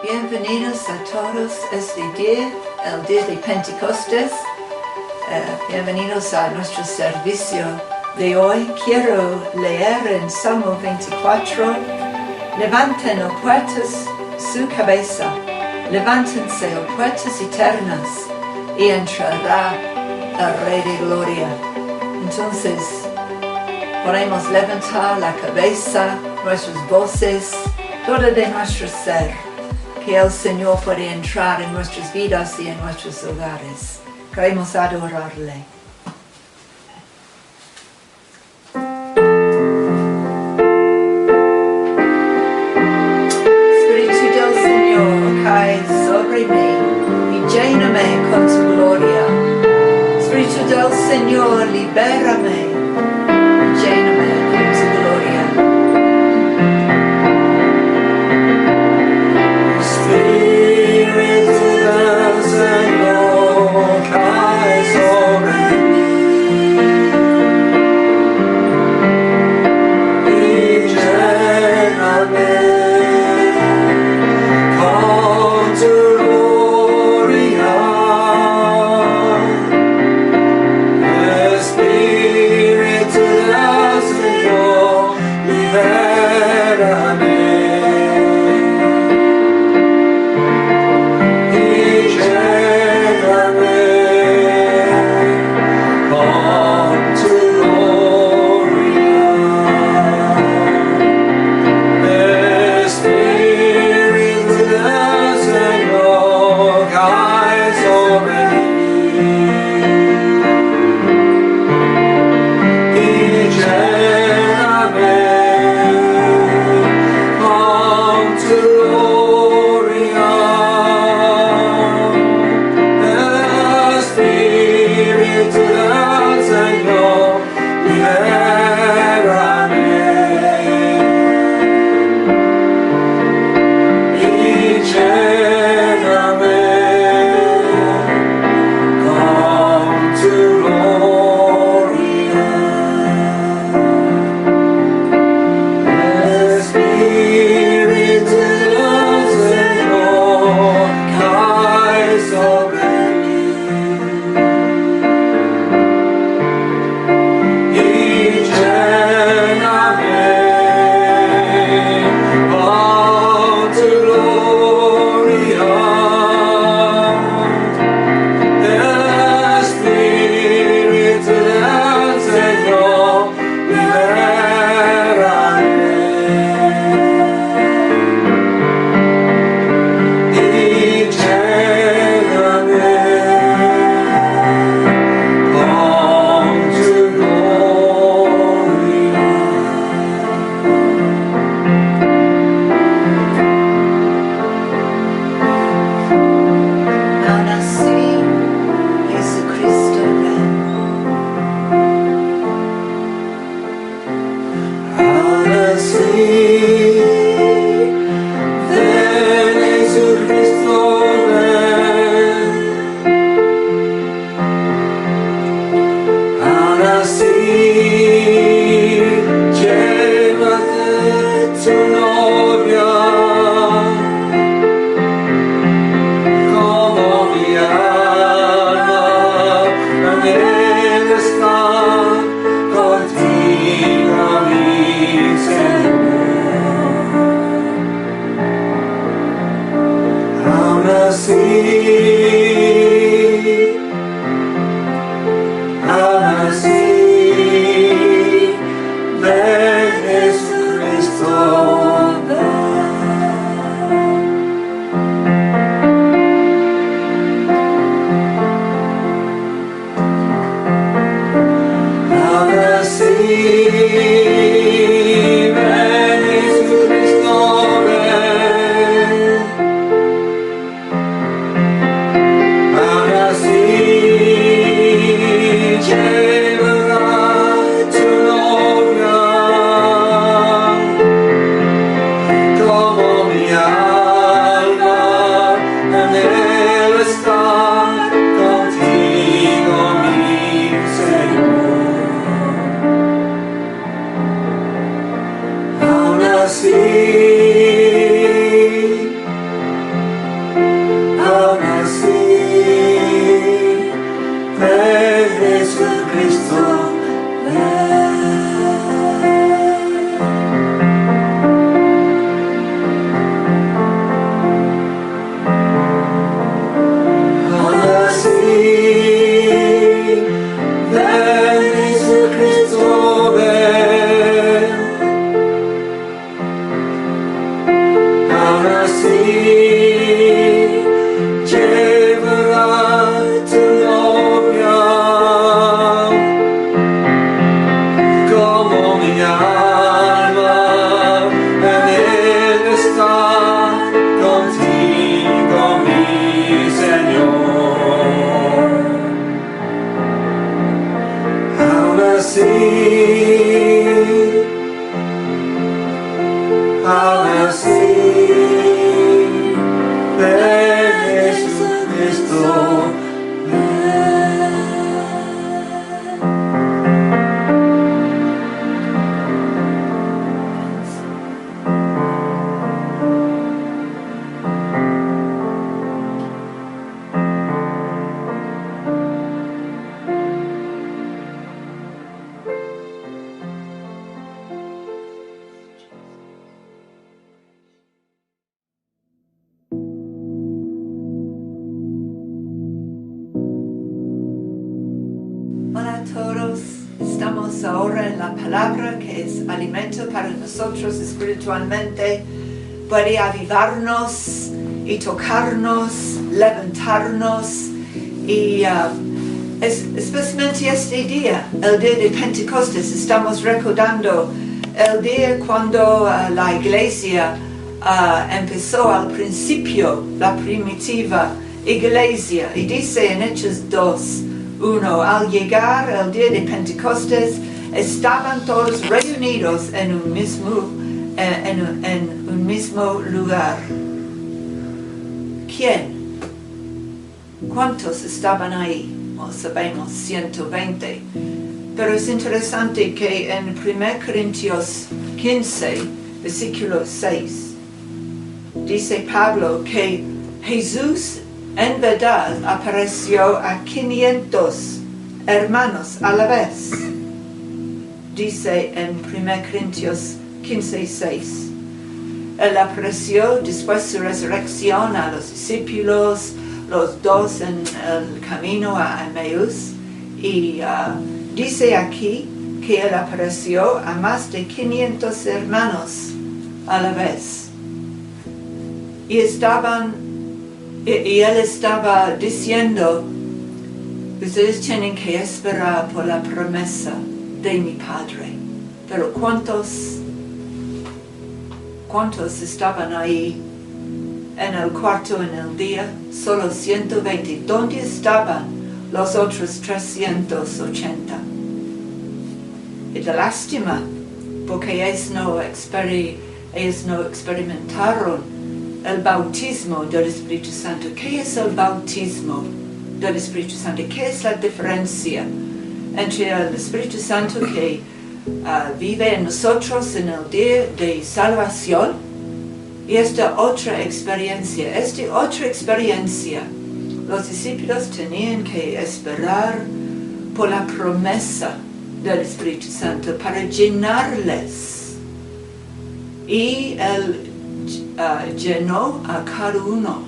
Bienvenidos a todos este día, el día de Pentecostes. Bienvenidos a nuestro servicio de hoy. Quiero leer en Salmo 24. Levanten, oh puertas, su cabeza. Levántense, oh puertas eternas, y entrará el Rey de Gloria. Entonces, podemos levantar la cabeza, nuestras voces, todo de nuestro ser, que el Señor puede entrar en nuestras vidas y en nuestros hogares. Queremos adorarle. Espíritu del Señor, cae sobre mí y lléname con tu gloria. Espíritu del Señor, libérame y lléname con tu gloria. Espíritu del Señor, cae sobre mí y lléname con tu gloria. Espíritu del Señor, libérame. entremos ahora en la palabra que es alimento para nosotros espiritualmente. Puede avivarnos y tocarnos, levantarnos y especialmente este día, el día de Pentecostes, estamos recordando el día cuando la iglesia empezó al principio, la primitiva iglesia, y dice en Hechos 2:1, al llegar el día de Pentecostes, estaban todos reunidos en un mismo lugar. ¿Quién? ¿Cuántos estaban ahí? No sabemos, 120. Pero es interesante que en 1 Corintios 15, versículo 6, dice Pablo que Jesús en verdad apareció a 500 hermanos a la vez. Dice en 1 Corintios 15, 6. Él apareció después de su resurrección a los discípulos, los dos en el camino a Emmaús, y dice aquí que él apareció a más de 500 hermanos a la vez. Y él estaba diciendo, ustedes tienen que esperar por la promesa de mi Padre. Pero ¿cuántos estaban ahí en el cuarto en el día? Solo 120. ¿Dónde estaban los otros 380? Y de lástima, porque ellos no experimentaron el bautismo del Espíritu Santo. ¿Qué es el bautismo del Espíritu Santo? ¿Qué es la diferencia entre el Espíritu Santo que vive en nosotros en el día de salvación y esta otra experiencia? Esta otra experiencia, los discípulos tenían que esperar por la promesa del Espíritu Santo para llenarles. Y él llenó a cada uno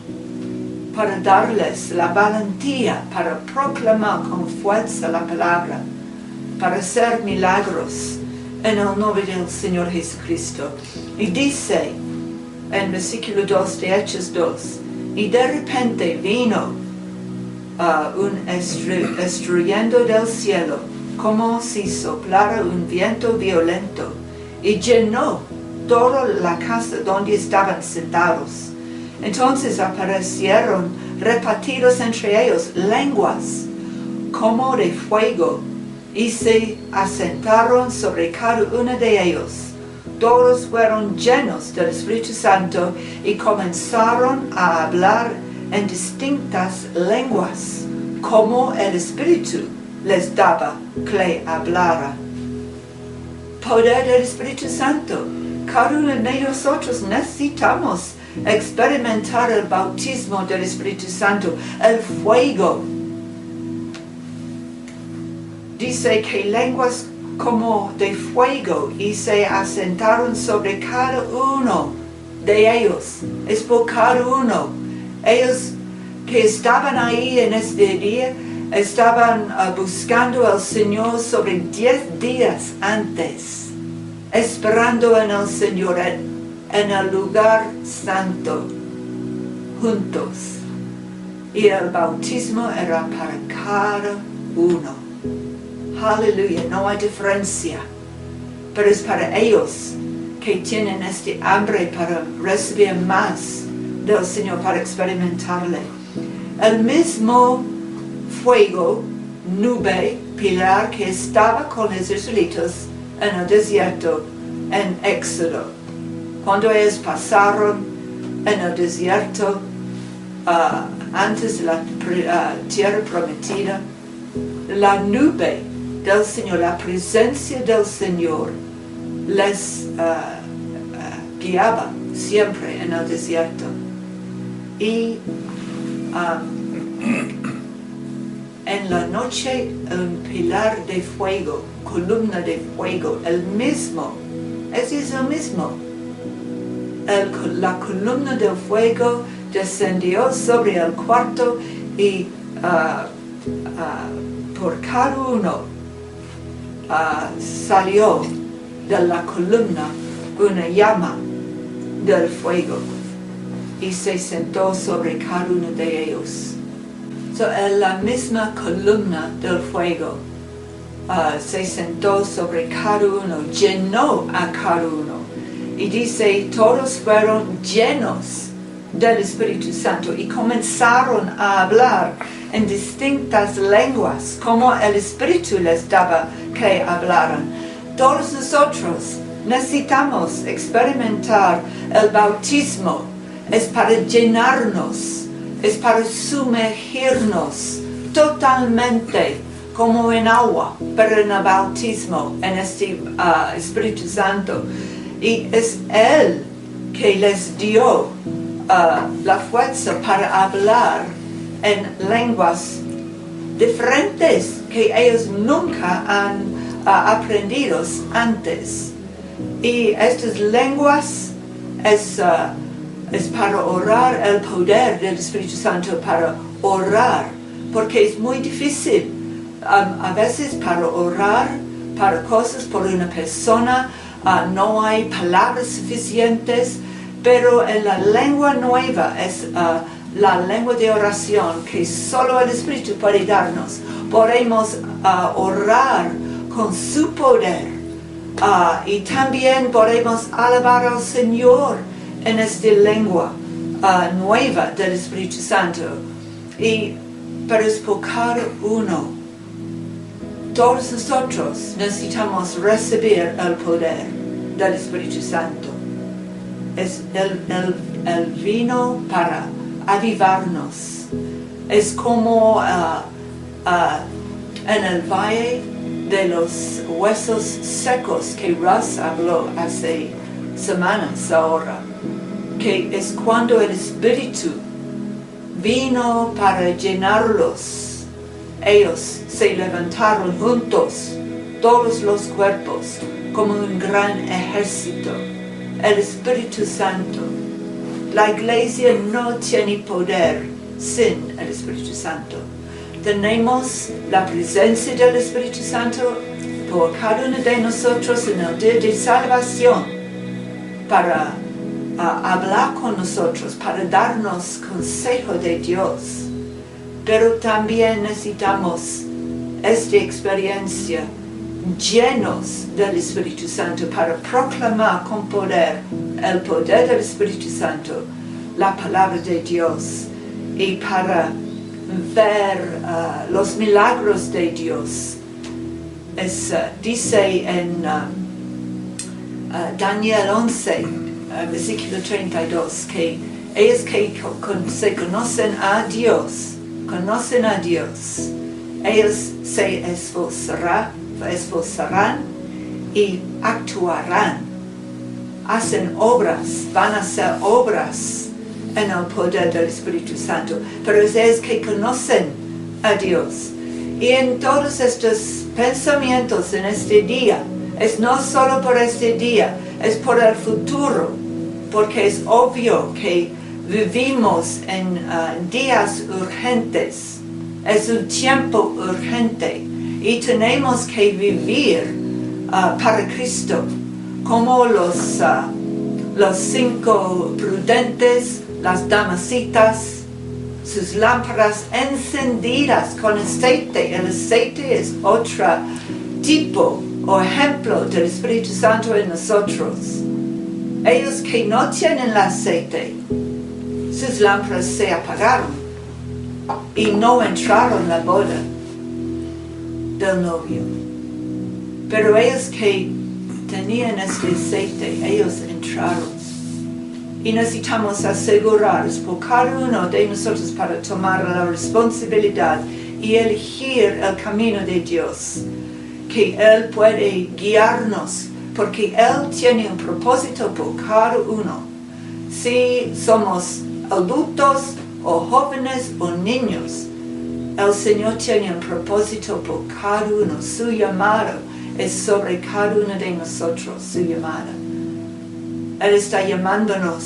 para darles la valentía para proclamar con fuerza la palabra, para hacer milagros en el nombre del Señor Jesucristo. Y dice en versículo 2 de Hechos 2, y de repente vino un estruendo del cielo, como si soplara un viento violento, y llenó toda la casa donde estaban sentados. Entonces aparecieron repartidos entre ellos lenguas como de fuego, y se asentaron sobre cada uno de ellos. Todos fueron llenos del Espíritu Santo y comenzaron a hablar en distintas lenguas, como el Espíritu les daba que hablara. Poder del Espíritu Santo. Cada uno de nosotros necesitamos experimentar el bautismo del Espíritu Santo, el fuego. Dice que lenguas como de fuego, y se asentaron sobre cada uno de ellos. Es por cada uno. Ellos que estaban ahí en este día estaban buscando al Señor sobre 10 días antes, esperando en el Señor en el lugar santo, juntos. Y el bautismo era para cada uno. Aleluya, no hay diferencia. Pero es para ellos que tienen este hambre para recibir más del Señor, para experimentarle. El mismo fuego, nube, pilar que estaba con los israelitas en el desierto, en Éxodo. Cuando ellos pasaron en el desierto, antes de la tierra prometida, la nube del Señor, la presencia del Señor, les guiaba siempre en el desierto. Y en la noche, un pilar de fuego, columna de fuego, el mismo, ese es el mismo. La columna del fuego descendió sobre el cuarto y por cada uno salió de la columna una llama del fuego y se sentó sobre cada uno de ellos. En la misma columna del fuego se sentó sobre cada uno, llenó a cada uno. Y dice, todos fueron llenos del Espíritu Santo y comenzaron a hablar en distintas lenguas, como el Espíritu les daba que hablaran. Todos nosotros necesitamos experimentar el bautismo. Es para llenarnos, es para sumergirnos totalmente como en agua, pero en el bautismo, en este Espíritu Santo. Y es Él que les dio la fuerza para hablar en lenguas diferentes que ellos nunca han aprendido antes. Y estas lenguas es para orar el poder del Espíritu Santo, para orar, porque es muy difícil a veces para orar para cosas por una persona. No hay palabras suficientes, pero en la lengua nueva es la lengua de oración que solo el Espíritu puede darnos. Podemos orar con su poder y también podemos alabar al Señor en esta lengua nueva del Espíritu Santo. Pero es por cada uno. Todos nosotros necesitamos recibir el poder del Espíritu Santo. Es el vino para avivarnos. Es como en el valle de los huesos secos que Russ habló hace semanas ahora, que es cuando el Espíritu vino para llenarlos. Ellos se levantaron juntos, todos los cuerpos, como un gran ejército. El Espíritu Santo. La iglesia no tiene poder sin el Espíritu Santo. Tenemos la presencia del Espíritu Santo por cada uno de nosotros en el día de salvación para hablar con nosotros, para darnos consejo de Dios. Pero también necesitamos esta experiencia llenos del Espíritu Santo para proclamar con poder el poder del Espíritu Santo, la palabra de Dios, y para ver los milagros de Dios. Dice en Daniel 11, versículo 32, que ellos que se conocen a Dios, ellos se esforzarán y actuarán, hacen obras, van a hacer obras en el poder del Espíritu Santo, pero es que conocen a Dios. Y en todos estos pensamientos en este día, es no solo por este día, es por el futuro, porque es obvio que vivimos en días urgentes, es un tiempo urgente y tenemos que vivir para Cristo, como los 5 prudentes, las damasitas, sus lámparas encendidas con aceite. El aceite es otro tipo o ejemplo del Espíritu Santo en nosotros. Ellos que no tienen el aceite, sus lámparas se apagaron y no entraron en la boda del novio. Pero ellos que tenían este aceite, ellos entraron. Y necesitamos asegurarnos por cada uno de nosotros para tomar la responsabilidad y elegir el camino de Dios, que Él puede guiarnos, porque Él tiene un propósito por cada uno. Si somos adultos o jóvenes o niños, el Señor tiene un propósito por cada uno. Su llamado es sobre cada uno de nosotros, su llamada. Él está llamándonos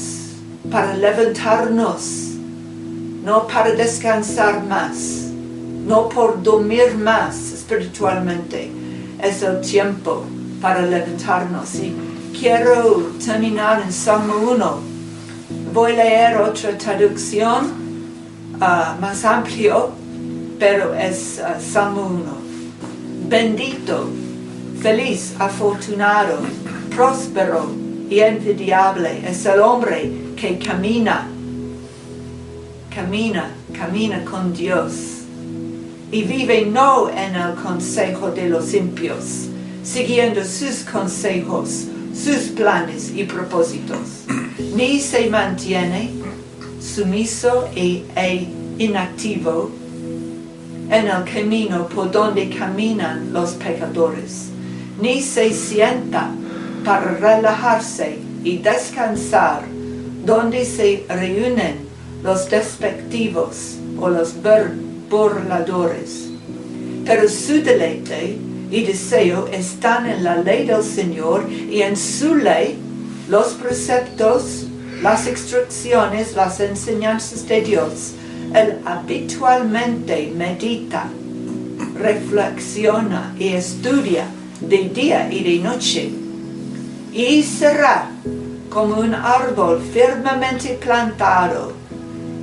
para levantarnos, no para descansar más, no por dormir más espiritualmente, es el tiempo para levantarnos. Y quiero terminar en Salmo 1. Voy a leer otra traducción más amplio, pero es Salmo 1. Bendito, feliz, afortunado, próspero y envidiable es el hombre que camina con Dios y vive no en el consejo de los impios, siguiendo sus consejos, sus planes y propósitos, ni se mantiene sumiso e inactivo en el camino por donde caminan los pecadores, ni se sienta para relajarse y descansar donde se reúnen los despectivos o los burladores. Pero su deleite y deseo están en la ley del Señor, y en su ley los preceptos, las instrucciones, las enseñanzas de Dios. Él habitualmente medita, reflexiona y estudia de día y de noche, y será como un árbol firmemente plantado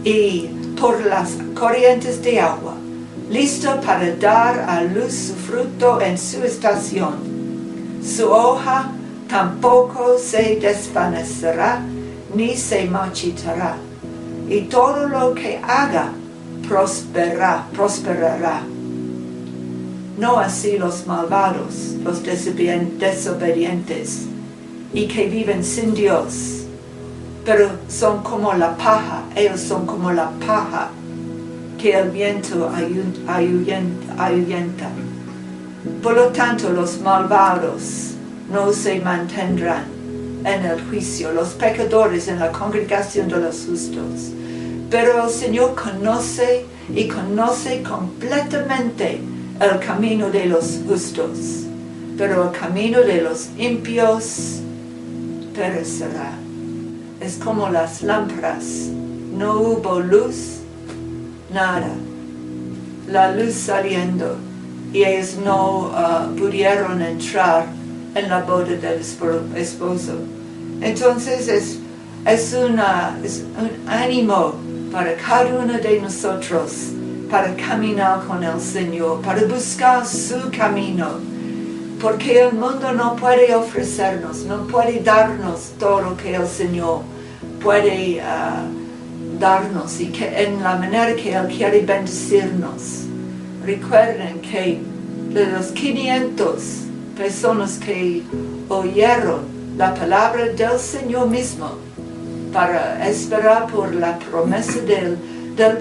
y por las corrientes de agua, listo para dar a luz su fruto en su estación. Su hoja tampoco se desvanecerá ni se marchitará, y todo lo que haga prosperará. No así los malvados, los desobedientes, y que viven sin Dios, pero son como la paja, ellos son como la paja que el viento ahuyenta. Por lo tanto, los malvados no se mantendrán en el juicio, los pecadores en la congregación de los justos. Pero el Señor conoce completamente el camino de los justos, pero el camino de los impios perecerá. Es como las lámparas, no hubo luz, nada. La luz saliendo, y ellos no pudieron entrar en la boda del esposo. Entonces es un ánimo para cada uno de nosotros, para caminar con el Señor, para buscar su camino. Porque el mundo no puede ofrecernos, no puede darnos todo lo que el Señor puede darnos, y que en la manera que Él quiere bendecirnos. Recuerden que de los 500 personas que oyeron la palabra del Señor mismo para esperar por la promesa del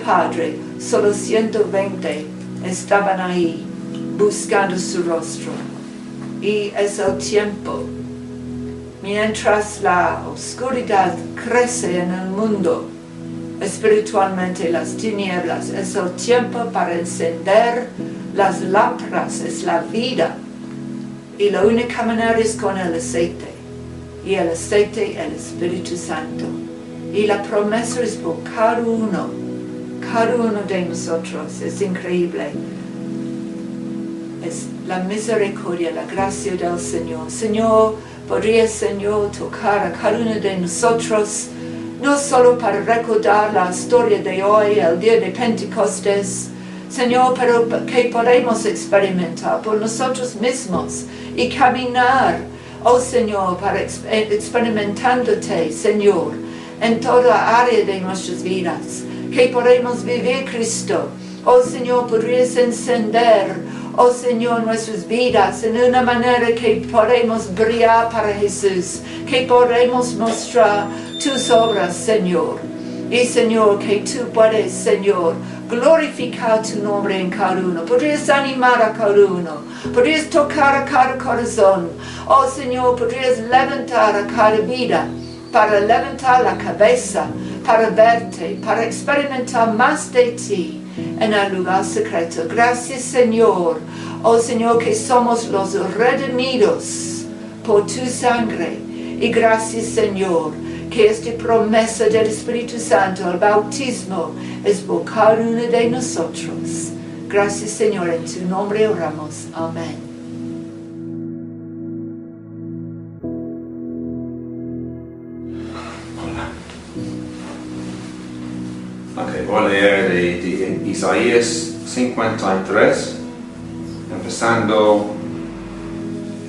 Padre, solo 120 estaban ahí buscando su rostro. Y es el tiempo, mientras la oscuridad crece en el mundo, espiritualmente las tinieblas, es el tiempo para encender las lámparas, es la vida. Y la única manera es con el aceite, y el aceite el Espíritu Santo. Y la promesa es por cada uno de nosotros. Es increíble. Es la misericordia, la gracia del Señor. Señor, podría Señor tocar a cada uno de nosotros, no solo para recordar la historia de hoy, el día de Pentecostes, Señor, pero que podemos experimentar por nosotros mismos y caminar, oh Señor, para experimentándote, Señor, en toda área de nuestras vidas, que podemos vivir Cristo. Oh Señor, podrías encender, oh Señor, nuestras vidas en una manera que podemos brillar para Jesús, que podemos mostrar tus obras, Señor. Y Señor, que tú puedes, Señor, glorificar tu nombre en cada uno. Podrías animar a cada uno. Podrías tocar a cada corazón. Oh Señor, podrías levantar a cada vida, para levantar la cabeza, para verte, para experimentar más de ti en el lugar secreto. Gracias, Señor. Oh Señor, que somos los redimidos por tu sangre. Y gracias, Señor, que esta promesa del Espíritu Santo, el bautismo, es por cada uno de nosotros. Gracias, Señor, en tu nombre oramos. Amén. Ok, voy a leer de Isaías 53, empezando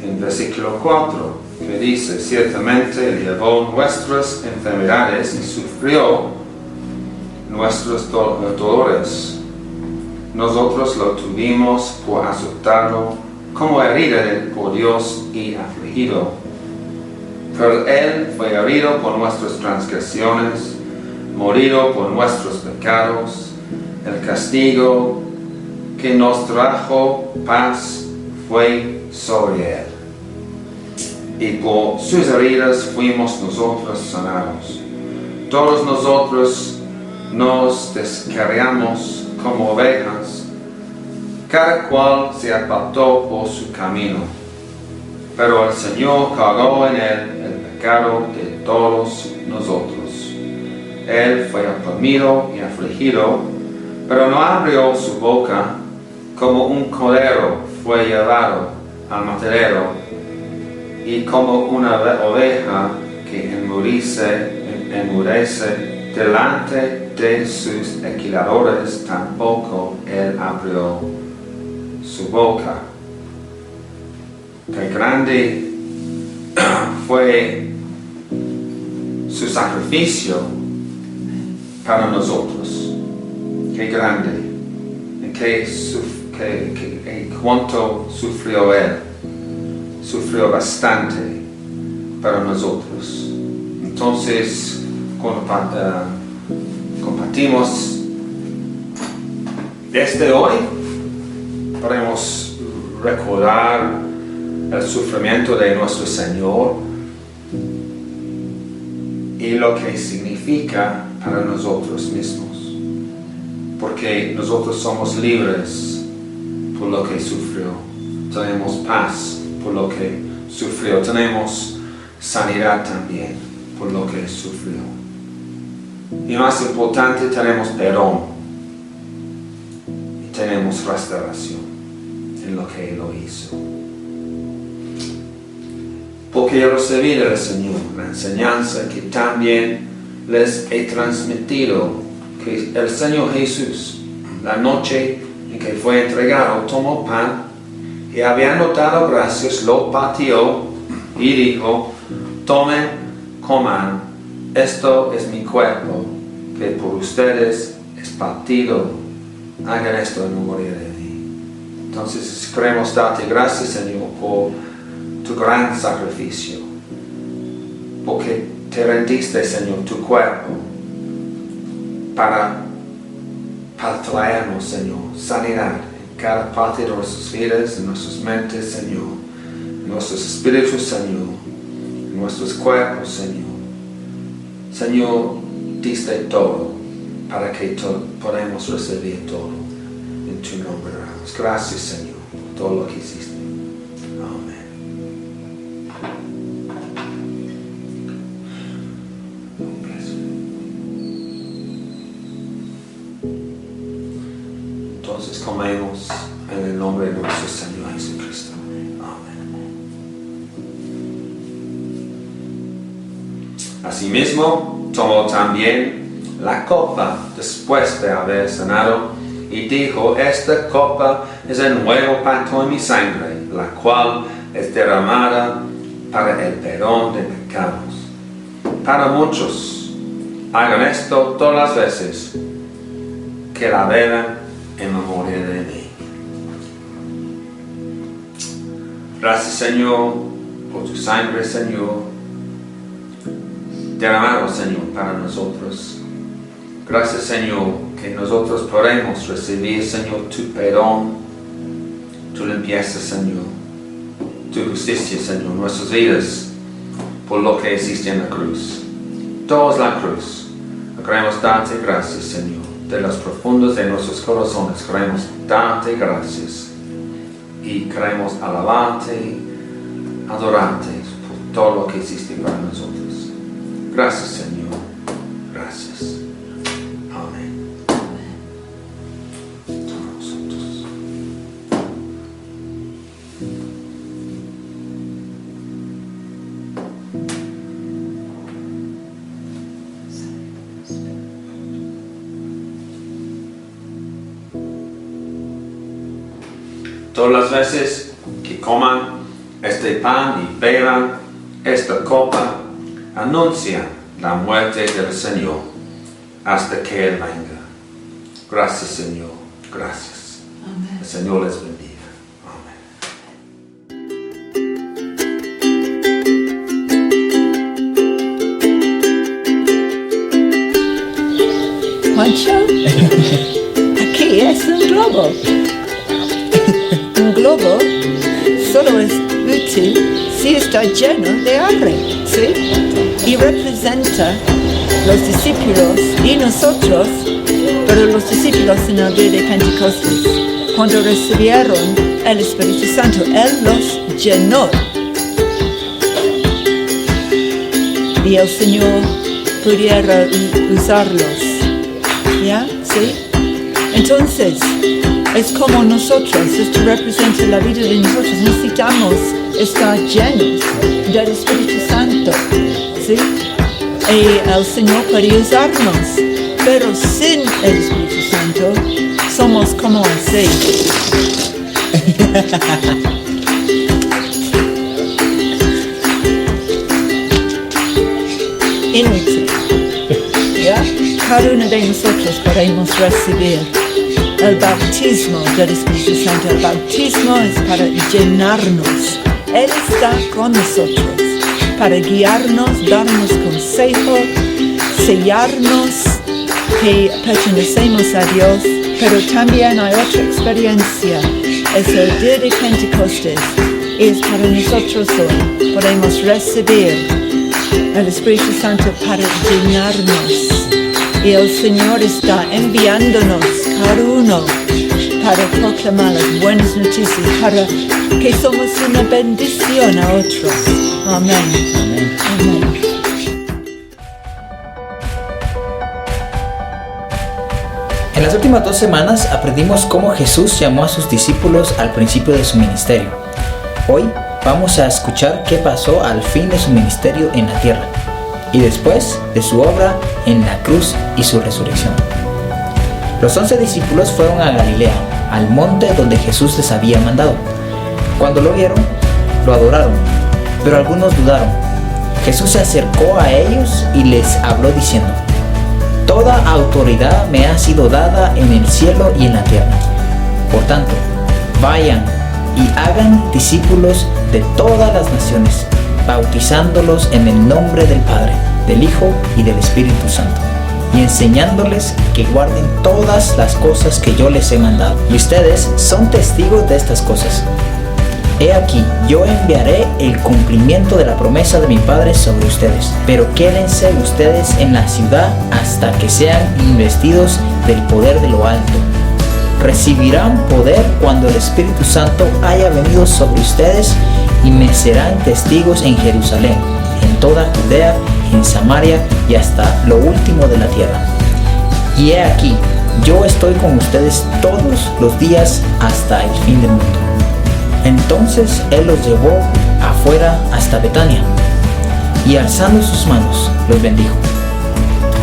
en versículo 4, que dice: ciertamente llevó nuestras enfermedades y sufrió nuestros dolores. Nosotros lo tuvimos por azotado, como herido por Dios y afligido. Pero Él fue herido por nuestras transgresiones, morido por nuestros pecados. El castigo que nos trajo paz fue sobre Él, y por sus heridas fuimos nosotros sanados. Todos nosotros nos descarriamos como ovejas, cada cual se apartó por su camino, pero el Señor cargó en Él el pecado de todos nosotros. Él fue oprimido y afligido, pero no abrió su boca. Como un cordero fue llevado al matadero, y como una oveja que enmudece delante de sus esquiladores, tampoco Él abrió su boca. Qué grande fue su sacrificio para nosotros. Qué grande. Cuánto sufrió Él. Sufrió bastante para nosotros. Entonces, cuando compartimos desde hoy, podemos recordar el sufrimiento de nuestro Señor y lo que significa para nosotros mismos, porque nosotros somos libres por lo que sufrió, tenemos paz por lo que sufrió, tenemos sanidad también por lo que sufrió, y más importante, tenemos perdón y tenemos restauración en lo que Él lo hizo. Porque yo recibí del Señor la enseñanza que también les he transmitido, que el Señor Jesús, la noche en que fue entregado, tomó pan y habiendo dado gracias, lo partió y dijo: tomen, coman, esto es mi cuerpo, que por ustedes es partido, hagan esto en memoria de mí. Entonces queremos darte gracias, Señor, por tu gran sacrificio, porque te rendiste, Señor, tu cuerpo para traernos, Señor, sanidad en cada parte de nuestras vidas, en nuestras mentes, Señor, en nuestros espíritus, Señor, en nuestros cuerpos, Señor. Señor, diste todo para que podamos recibir todo. En tu nombre oramos. Gracias, Señor, por todo lo que hiciste. Entonces comemos en el nombre de nuestro Señor Jesucristo. Amén. Asimismo, tomó también la copa después de haber cenado y dijo: esta copa es el nuevo pacto en mi sangre, la cual es derramada para el perdón de pecados. Para muchos, hagan esto todas las veces que la beban en memoria de mí. Gracias, Señor, por tu sangre, Señor, derramado, Señor, para nosotros. Gracias, Señor, que nosotros podemos recibir, Señor, tu perdón, tu limpieza, Señor, tu justicia, Señor, nuestras vidas, por lo que hiciste en la cruz. Todo es la cruz. Queremos darte gracias, Señor. De los profundos de nuestros corazones queremos darte gracias y queremos alabarte, adorarte por todo lo que hiciste para nosotros. Gracias, Señor. Gracias. Amén. Todos nosotros. todas las veces que coman este pan y beban esta copa, anuncian la muerte del Señor hasta que Él venga. Gracias, Señor. Gracias. Amén. El Señor les bendiga. Juancho, aquí es un globo. Un globo solo es útil si está lleno de aire, ¿sí? Y representa los discípulos y nosotros, pero los discípulos en el día de Pentecostes, cuando recibieron el Espíritu Santo, Él los llenó. Y el Señor pudiera usarlos. ¿Ya? ¿Sí? Entonces, es como nosotros, esto representa la vida de nosotros. Necesitamos estar llenos del Espíritu Santo, ¿sí? Y el Señor puede usarnos, pero sin el Espíritu Santo somos como así. Inútil. ¿Ya? Cada uno de nosotros podemos recibir el bautismo del Espíritu Santo. El bautismo es para llenarnos. Él está con nosotros para guiarnos, darnos consejo, sellarnos que pertenecemos a Dios. Pero también hay otra experiencia. Es el día de Pentecostes. Es para nosotros hoy. Podemos recibir el Espíritu Santo para llenarnos. Y el Señor está enviándonos cada uno para proclamar las buenas noticias, para que somos una bendición a otros. Amén. Amén. Amén. En las últimas 2 semanas aprendimos cómo Jesús llamó a sus discípulos al principio de su ministerio. Hoy vamos a escuchar qué pasó al fin de su ministerio en la tierra y después de su obra en la cruz y su resurrección. Los 11 discípulos fueron a Galilea, al monte donde Jesús les había mandado. Cuando lo vieron, lo adoraron, pero algunos dudaron. Jesús se acercó a ellos y les habló diciendo: Toda autoridad me ha sido dada en el cielo y en la tierra. Por tanto, vayan y hagan discípulos de todas las naciones, bautizándolos en el nombre del Padre, del Hijo y del Espíritu Santo, y enseñándoles que guarden todas las cosas que yo les he mandado. Y ustedes son testigos de estas cosas. He aquí, yo enviaré el cumplimiento de la promesa de mi Padre sobre ustedes, pero quédense ustedes en la ciudad hasta que sean investidos del poder de lo alto. Recibirán poder cuando el Espíritu Santo haya venido sobre ustedes y me serán testigos en Jerusalén, en toda Judea, en Samaria y hasta lo último de la tierra. Y he aquí, yo estoy con ustedes todos los días hasta el fin del mundo. Entonces Él los llevó afuera hasta Betania y alzando sus manos los bendijo.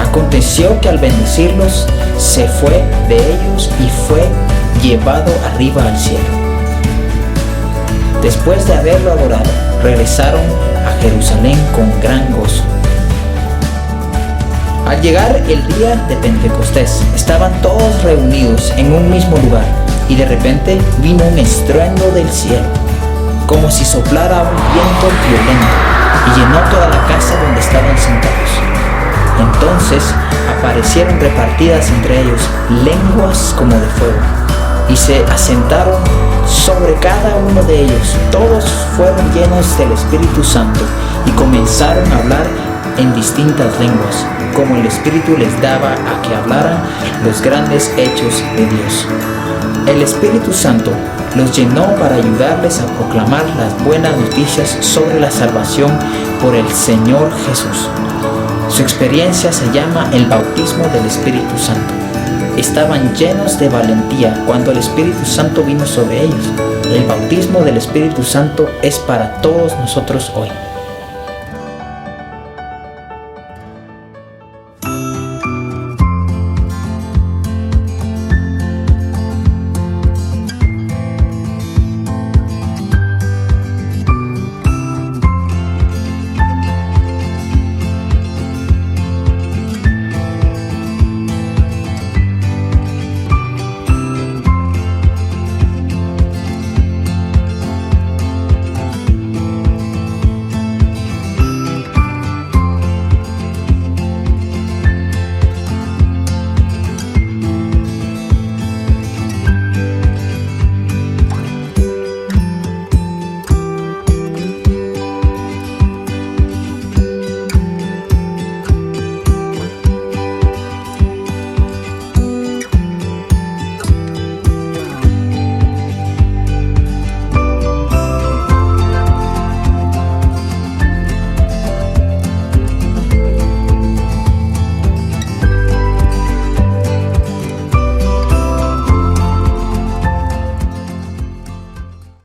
Aconteció que al bendecirlos se fue de ellos y fue llevado arriba al cielo. Después de haberlo adorado, regresaron a Jerusalén con gran gozo. Al llegar el día de Pentecostés, estaban todos reunidos en un mismo lugar, y de repente vino un estruendo del cielo, como si soplara un viento violento, y llenó toda la casa donde estaban sentados. Entonces aparecieron repartidas entre ellos lenguas como de fuego, y se asentaron sobre cada uno de ellos. Todos fueron llenos del Espíritu Santo y comenzaron a hablar en distintas lenguas, como el Espíritu les daba a que hablaran los grandes hechos de Dios. El Espíritu Santo los llenó para ayudarles a proclamar las buenas noticias sobre la salvación por el Señor Jesús. Su experiencia se llama el bautismo del Espíritu Santo. Estaban llenos de valentía cuando el Espíritu Santo vino sobre ellos. El bautismo del Espíritu Santo es para todos nosotros hoy.